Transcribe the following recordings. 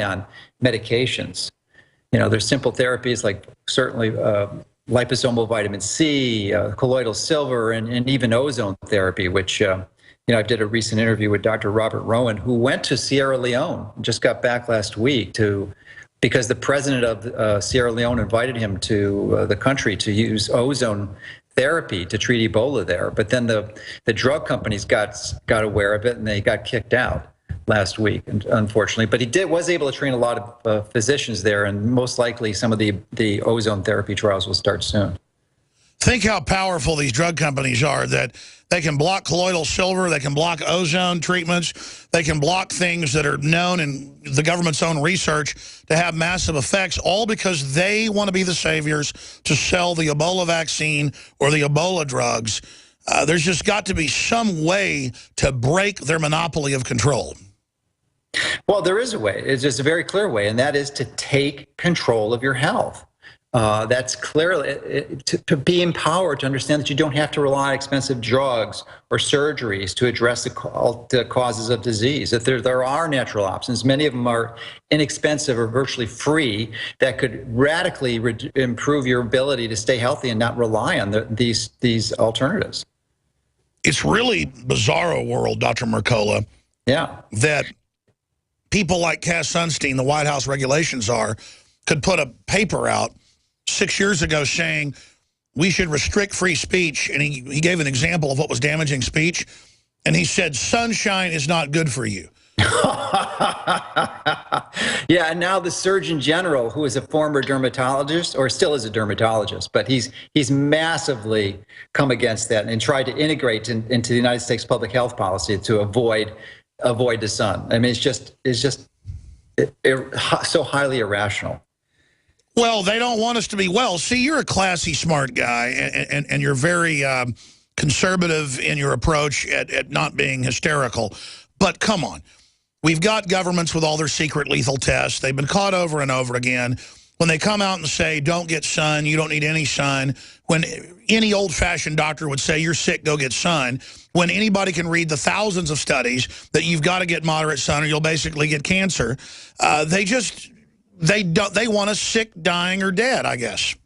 on medications. There's simple therapies like certainly liposomal vitamin C, colloidal silver, and even ozone therapy, which, I did a recent interview with Dr. Robert Rowan, who went to Sierra Leone, just got back last week because the president of Sierra Leone invited him to the country to use ozone therapy to treat Ebola there. But then the drug companies got aware of it and they got kicked out last week, unfortunately. But he was able to train a lot of physicians there, and most likely some of the ozone therapy trials will start soon. Think how powerful these drug companies are, that they can block colloidal silver, they can block ozone treatments, they can block things that are known in the government's own research to have massive effects, all because they want to be the saviors to sell the Ebola vaccine or the Ebola drugs. There's just got to be some way to break their monopoly of control. Well, there is a way. It's just a very clear way, and that is to take control of your health. That's clearly to be empowered to understand that you don't have to rely on expensive drugs or surgeries to address the causes of disease, that there are natural options. Many of them are inexpensive or virtually free that could radically improve your ability to stay healthy and not rely on these alternatives. It's really bizarro world, Dr. Mercola. Yeah. That people like Cass Sunstein, the White House regulations czar, could put a paper out 6 years ago saying we should restrict free speech, and he gave an example of what was damaging speech, and he said sunshine is not good for you. Yeah, and now the Surgeon General, who is a former dermatologist, or still is a dermatologist, but he's massively come against that and tried to integrate into the United States public health policy to avoid the sun. I mean, it's just so highly irrational. Well, they don't want us to be well. See, you're a classy, smart guy, and you're very conservative in your approach at not being hysterical. But come on. We've got governments with all their secret lethal tests. They've been caught over and over again. When they come out and say, don't get sun, you don't need any sun, when any old-fashioned doctor would say, you're sick, go get sun, when anybody can read the thousands of studies that you've got to get moderate sun or you'll basically get cancer, they want us sick, dying, or dead, I guess.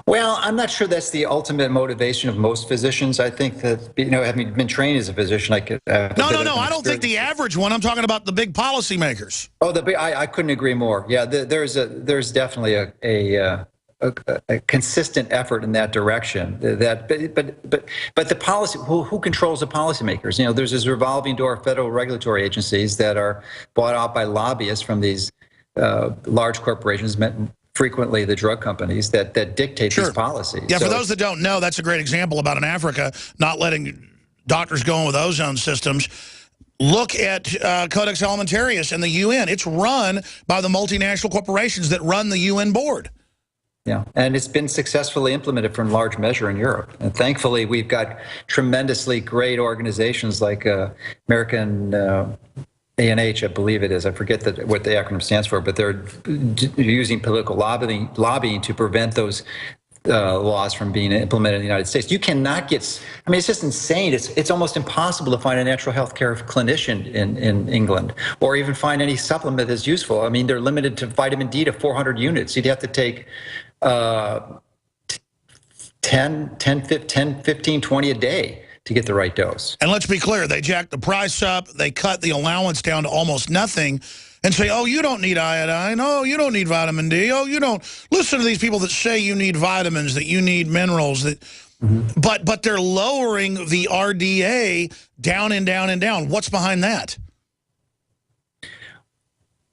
Well, I'm not sure that's the ultimate motivation of most physicians. I think that, having been trained as a physician, I could... No, I don't think the average one. I'm talking about the big policymakers. Oh, I couldn't agree more. Yeah, there's definitely a consistent effort in that direction. But the policy, who controls the policymakers? There's this revolving door of federal regulatory agencies that are bought out by lobbyists from these large corporations, frequently the drug companies, that dictate these policies. Yeah, for those that don't know, that's a great example about in Africa not letting doctors go in with ozone systems. Look at Codex Alimentarius and the UN. It's run by the multinational corporations that run the UN board. Yeah, and it's been successfully implemented for in large measure in Europe. And thankfully, we've got tremendously great organizations like American ANH, I believe it is. I forget what the acronym stands for, but they're using political lobbying to prevent those laws from being implemented in the United States. You cannot get, it's just insane. It's almost impossible to find a natural health care clinician in England, or even find any supplement that's useful. I mean, they're limited to vitamin D to 400 units. You'd have to take 10, 15, 20 a day to get the right dose. And let's be clear, they jacked the price up, they cut the allowance down to almost nothing, and say, oh, you don't need iodine, oh, you don't need vitamin D, oh, you don't. Listen to these people that say you need vitamins, that you need minerals, that, but they're lowering the RDA down and down and down. What's behind that?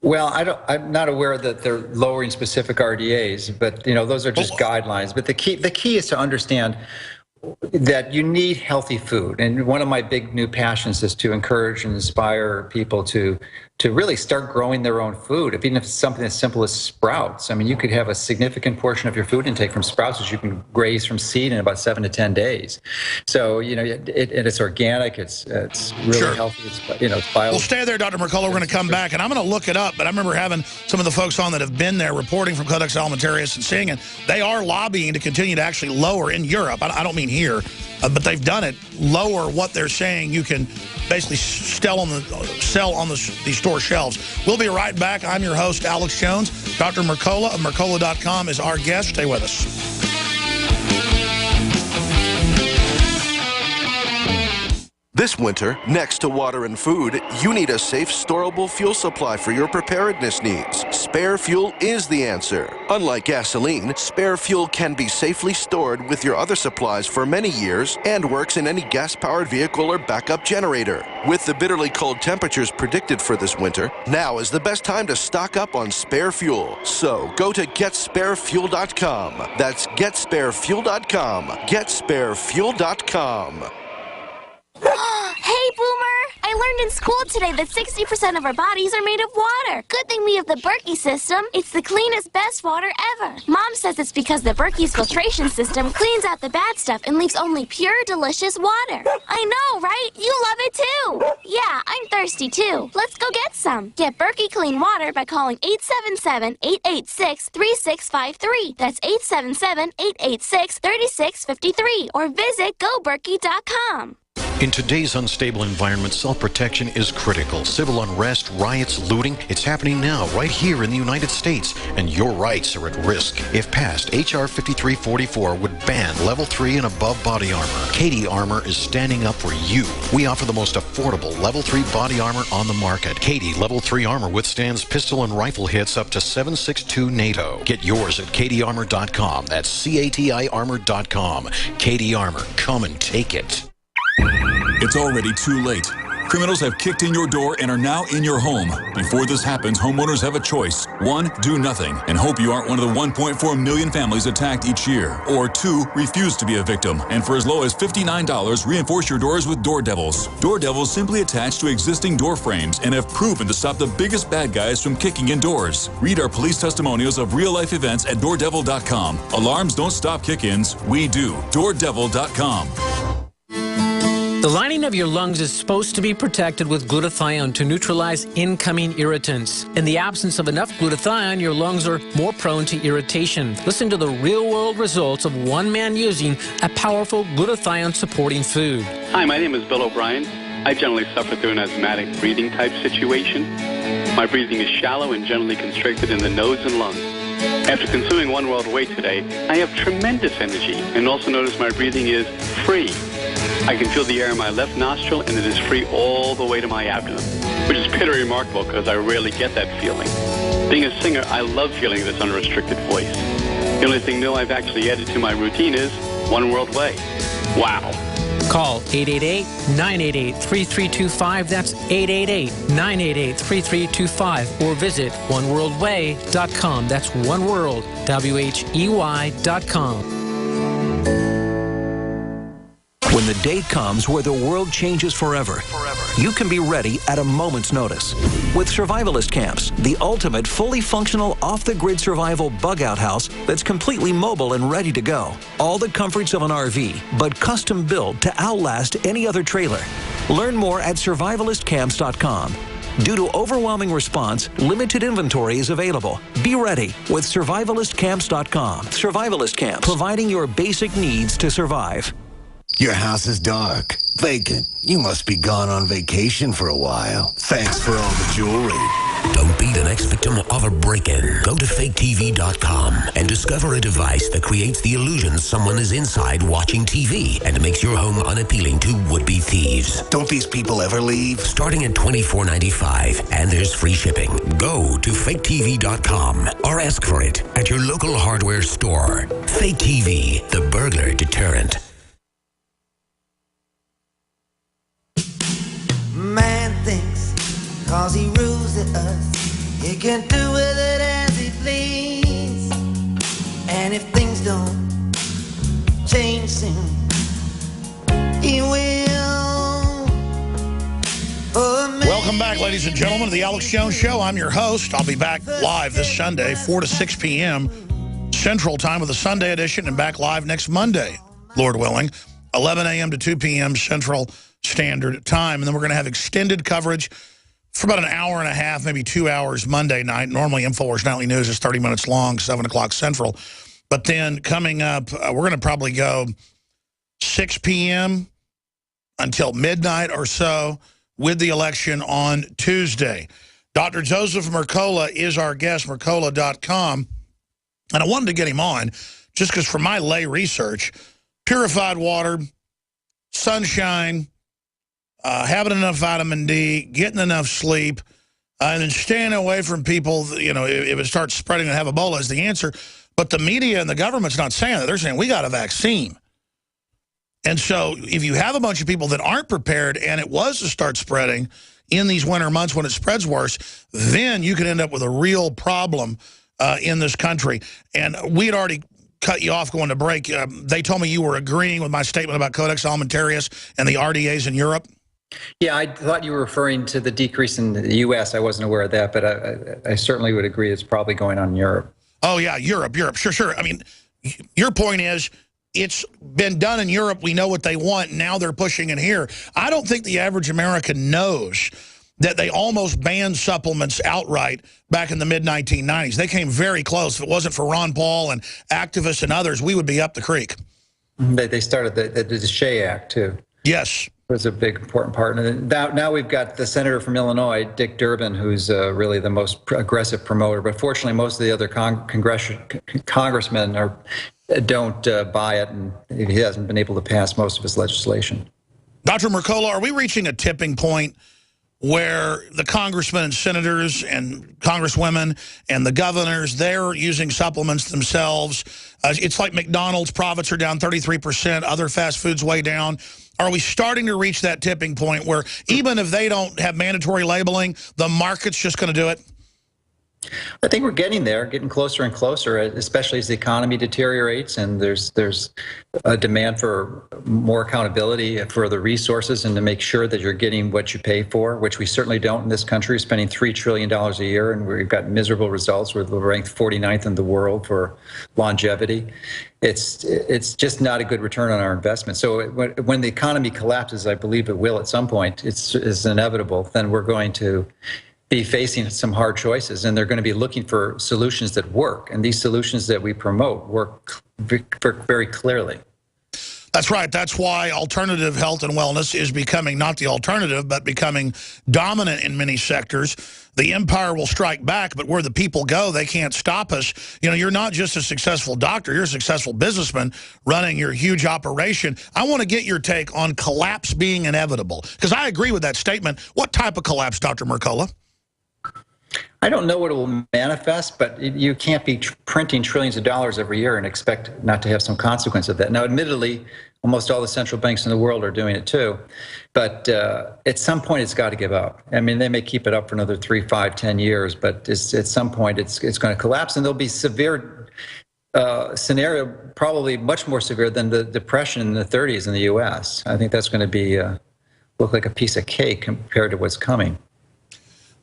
Well, I'm not aware that they're lowering specific RDAs, but those are just guidelines. But the key is to understand that you need healthy food. And one of my big new passions is to encourage and inspire people to really start growing their own food, even if it's something as simple as sprouts. I mean, you could have a significant portion of your food intake from sprouts, which you can graze from seed in about 7 to 10 days. So, it's organic, it's really healthy, it's bio. Well, stay there, Dr. Mercola. We're going to come back, and I'm going to look it up, but I remember having some of the folks on that have been there reporting from Codex Alimentarius and seeing it. They are lobbying to continue to actually lower in Europe. I don't mean here, but they've done it, lower what they're saying you can basically sell on the store shelves. We'll be right back. I'm your host, Alex Jones. Dr. Mercola of Mercola.com is our guest. Stay with us. This winter, next to water and food, you need a safe, storable fuel supply for your preparedness needs. Spare fuel is the answer. Unlike gasoline, spare fuel can be safely stored with your other supplies for many years and works in any gas-powered vehicle or backup generator. With the bitterly cold temperatures predicted for this winter, now is the best time to stock up on spare fuel. So go to GetSpareFuel.com. That's GetSpareFuel.com. GetSpareFuel.com. Hey, Boomer! I learned in school today that 60% of our bodies are made of water. Good thing we have the Berkey system. It's the cleanest, best water ever. Mom says it's because the Berkey's filtration system cleans out the bad stuff and leaves only pure, delicious water. I know, right? You love it too. Yeah, I'm thirsty too. Let's go get some. Get Berkey clean water by calling 877-886-3653. That's 877-886-3653. Or visit GoBerkey.com. In today's unstable environment, self-protection is critical. Civil unrest, riots, looting, it's happening now, right here in the United States, and your rights are at risk. If passed, H.R. 5344 would ban Level 3 and above body armor. Katie Armor is standing up for you. We offer the most affordable Level 3 body armor on the market. Katie Level 3 armor withstands pistol and rifle hits up to 7.62 NATO. Get yours at katiearmor.com. That's CATI armor.com. Katie Armor, come and take it. It's already too late. Criminals have kicked in your door and are now in your home. Before this happens, homeowners have a choice. 1, do nothing and hope you aren't one of the 1.4 million families attacked each year. Or 2, refuse to be a victim. And for as low as $59, reinforce your doors with Door Devils. Door Devils simply attach to existing door frames and have proven to stop the biggest bad guys from kicking in doors. Read our police testimonials of real-life events at DoorDevil.com. Alarms don't stop kick-ins. We do. DoorDevil.com. The lining of your lungs is supposed to be protected with glutathione to neutralize incoming irritants. In the absence of enough glutathione, your lungs are more prone to irritation. Listen to the real-world results of one man using a powerful glutathione-supporting food. Hi, my name is Bill O'Brien. I generally suffer through an asthmatic breathing type situation. My breathing is shallow and generally constricted in the nose and lungs. After consuming One World Whey today, I have tremendous energy and also notice my breathing is free. I can feel the air in my left nostril and it is free all the way to my abdomen, which is pretty remarkable because I rarely get that feeling. Being a singer, I love feeling this unrestricted voice. The only thing new I've actually added to my routine is One World Whey. Wow. Call 888-988-3325. That's 888-988-3325. Or visit oneworldwhey.com. That's oneworld, WHEY.com. When the day comes where the world changes forever, you can be ready at a moment's notice. With Survivalist Camps, the ultimate fully functional off-the-grid survival bug-out house that's completely mobile and ready to go. All the comforts of an RV, but custom built to outlast any other trailer. Learn more at survivalistcamps.com. Due to overwhelming response, limited inventory is available. Be ready with survivalistcamps.com. Survivalist Camps, providing your basic needs to survive. Your house is dark, vacant. You must be gone on vacation for a while. Thanks for all the jewelry. Don't be the next victim of a break-in. Go to faketv.com and discover a device that creates the illusion someone is inside watching TV and makes your home unappealing to would-be thieves. Don't these people ever leave? Starting at $24.95, and there's free shipping. Go to faketv.com or ask for it at your local hardware store. Fake TV, the burglar deterrent. Man thinks, cause he rules at us, he can do with it as he please. And if things don't change soon, he will. Welcome back, ladies and gentlemen, to the Alex Jones Show. I'm your host. I'll be back live this Sunday, 4 to 6 p.m. Central Time with the Sunday edition, and back live next Monday, Lord willing, 11 a.m. to 2 p.m. Central Standard Time. And then we're going to have extended coverage for about an hour and a half, maybe 2 hours Monday night. Normally, InfoWars Nightly News is 30 minutes long, 7 o'clock Central. But then coming up, we're going to probably go 6 p.m. until midnight or so with the election on Tuesday. Dr. Joseph Mercola is our guest, Mercola.com. And I wanted to get him on just because from my lay research, purified water, sunshine, having enough vitamin D, getting enough sleep, and then staying away from people, you know, if it starts spreading and have Ebola is the answer. But the media and the government's not saying that. They're saying, we got a vaccine. And so if you have a bunch of people that aren't prepared and it was to start spreading in these winter months when it spreads worse, then you could end up with a real problem in this country. And we had already cut you off going to break. They told me you were agreeing with my statement about Codex Alimentarius and the RDAs in Europe. Yeah, I thought you were referring to the decrease in the U.S. I wasn't aware of that, but I certainly would agree it's probably going on in Europe. Oh, yeah, Europe. Sure. I mean, your point is it's been done in Europe. We know what they want. Now they're pushing it here. I don't think the average American knows that they almost banned supplements outright back in the mid-1990s. They came very close. If it wasn't for Ron Paul and activists and others, we would be up the creek. They started the Shea Act, too. Yes. It was a big, important part. And now we've got the senator from Illinois, Dick Durbin, who's really the most aggressive promoter. But fortunately, most of the other congressmen don't buy it, and he hasn't been able to pass most of his legislation. Dr. Mercola, are we reaching a tipping point where the congressmen and senators and congresswomen and the governors, they're using supplements themselves? It's like McDonald's profits are down 33%, other fast foods way down. Are we starting to reach that tipping point where even if they don't have mandatory labeling, the market's just going to do it? I think we're getting there, getting closer and closer, especially as the economy deteriorates and there's a demand for more accountability for the resources and to make sure that you're getting what you pay for, which we certainly don't in this country, spending $3 trillion a year, and we've got miserable results. We're ranked 49th in the world for longevity. It's just not a good return on our investment. So when the economy collapses, I believe it will at some point, it's inevitable, then we're going to be facing some hard choices, and they're going to be looking for solutions that work. And these solutions that we promote work very clearly. That's right. That's why alternative health and wellness is becoming not the alternative, but becoming dominant in many sectors. The empire will strike back, but where the people go, they can't stop us. You know, you're not just a successful doctor, you're a successful businessman running your huge operation. I want to get your take on collapse being inevitable, because I agree with that statement. What type of collapse, Dr. Mercola? I don't know what it will manifest, but you can't be printing trillions of dollars every year and expect not to have some consequence of that. Now, admittedly, almost all the central banks in the world are doing it too, but at some point it's got to give up. I mean, they may keep it up for another 3, 5, 10 years, but at some point it's going to collapse, and there'll be severe scenario, probably much more severe than the Depression in the 30s in the U.S. I think that's going to be look like a piece of cake compared to what's coming.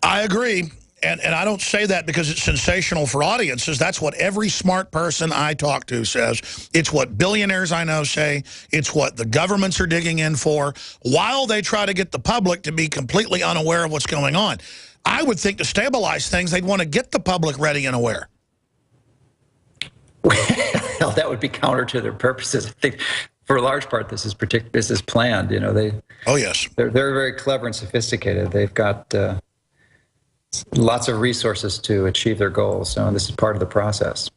I agree. And I don't say that because it's sensational for audiences. That's what every smart person I talk to says. It's what billionaires I know say. It's what the governments are digging in for, while they try to get the public to be completely unaware of what's going on. I would think to stabilize things, they'd want to get the public ready and aware. Well, that would be counter to their purposes. I think for a large part, this is planned. You know, they're very clever and sophisticated. They've got lots of resources to achieve their goals. So this is part of the process.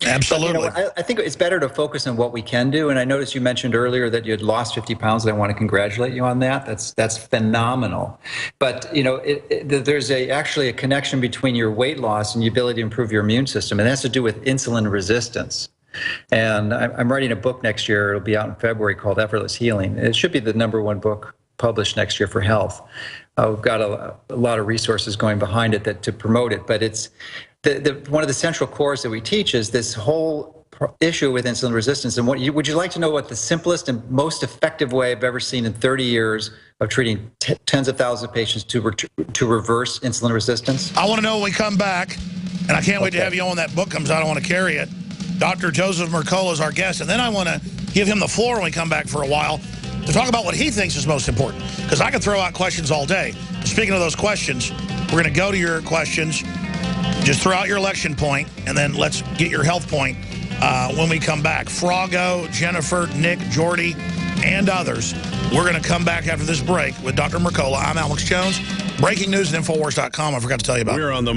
Absolutely. But, you know, I think it's better to focus on what we can do. And I noticed you mentioned earlier that you had lost 50 pounds. And I want to congratulate you on that. That's phenomenal. But, you know, there's actually a connection between your weight loss and the ability to improve your immune system. And it has to do with insulin resistance. And I'm writing a book next year. It'll be out in February called Effortless Healing. It should be the #1 book published next year for health. We've got a lot of resources going behind it to promote it, but it's one of the central cores that we teach is this whole issue with insulin resistance. And would you like to know what the simplest and most effective way I've ever seen in 30 years of treating tens of thousands of patients to reverse insulin resistance? I want to know when we come back, and I can't wait to have you on when that book comes out. I want to carry it. Dr. Joseph Mercola is our guest, and then I want to give him the floor when we come back for a while to talk about what he thinks is most important, because I can throw out questions all day. Speaking of those questions, we're going to go to your questions. Just throw out your election point, and then let's get your health point when we come back. Froggo, Jennifer, Nick, Jordy, and others We're going to come back after this break with Dr. Mercola. I'm Alex Jones. Breaking news at Infowars.com. I forgot to tell you about it. We're on the